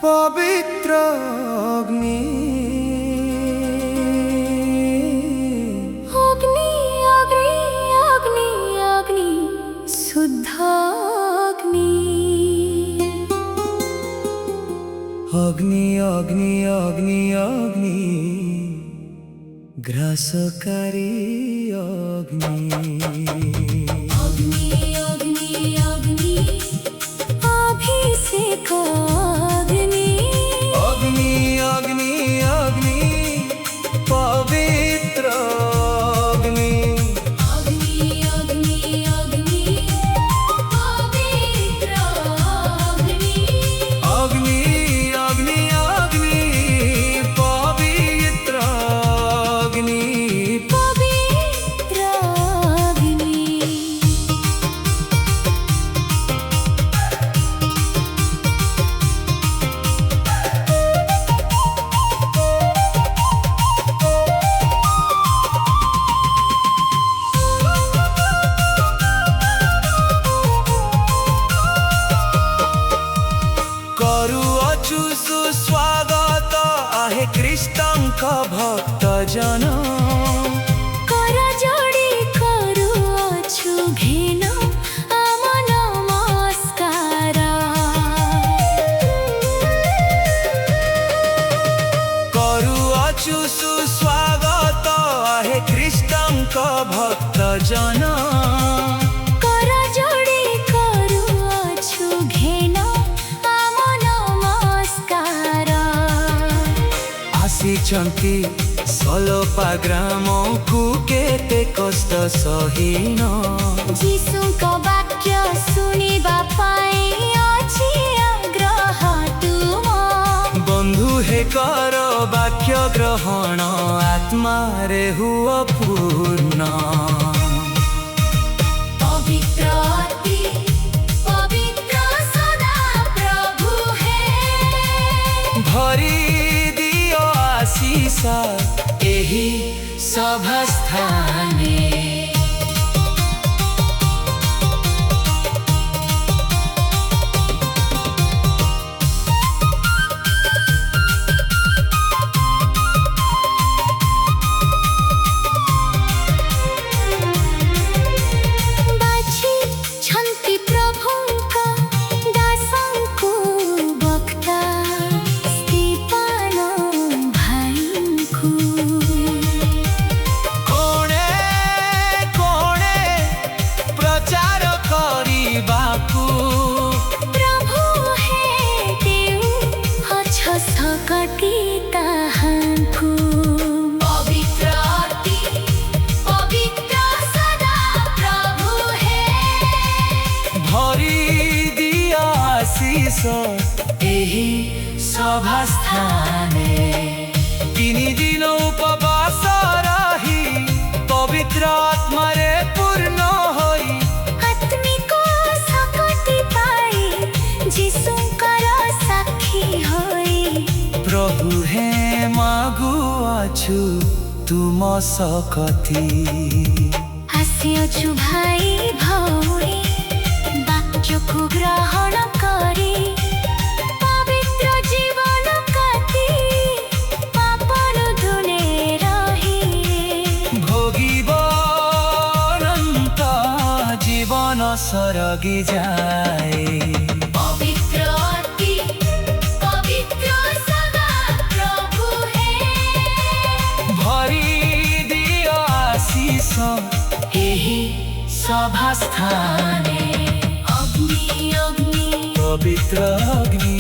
पवित्र अग्नि अग्नि अग्नि अग्नि अग्नि शुद्ध अग्नि अग्नि अग्नि अग्नि अग्नि ग्रासकारी अग्नि अग्नि अग्नि अग्नि अभिषेक अग्नि अग्नि अग्नि अग्नि पवित्र अग्नि अग्नि अग्नि अग्नि पवित्र अग्नि अग्नि अग्नि अग्नि पवित्र अग्नि पवित्र अग्नि करुअछु सुस्वागत आहे ख्रीष्टंक भक्त जन कर जोड़ी करुअछु घेन आम नमस्कार करुअछु सुस्वागत आहे ख्रीष्टंक भक्त जन कर जोड़ी करुअछु घेन आम नमस्कार आसिचंती सलोपा ग्रामकु केते कष्ट सहीन जीशुको वाक्य सुनिबा पाई अछि आग्रह तुम बंधु हे कर वाक्य ग्रहण आत्मा रे हुआ पूर्ण पवित्र अति पवित्र सदा प्रभु है भरी दियो आशीष एही सभा स्थाने बाछि छन्ति प्रभुका दासंको वक्ता स्तीफान भाइଙ୍କୁ कोणे कोणे प्रचार करिबाकु प्रभु हे देउ अछ सकति कहाँको पवित्र अति पवित्र सदा प्रभु है भरी दियो आशीष एही सभा स्थाने तिनी दिन उपवास रही पवित्र आत्मा रे पूर्ण होई आत्मिक सकति पाई जीशुଙ୍କର साक्षी होई प्रभु हे मागुअछु तुम सकति आसिଅछु भाई भौणी वाक्यको ग्रहण करी पवित्र जीवन काटी पापनु धुने रही भोगिब अनन्त जीवन सरगी जाए पवित्र अति पवित्र सदा प्रभु है भरी दियो आशीष एही सभा स्थाने अग्नि अग्नि पवित्र अग्नि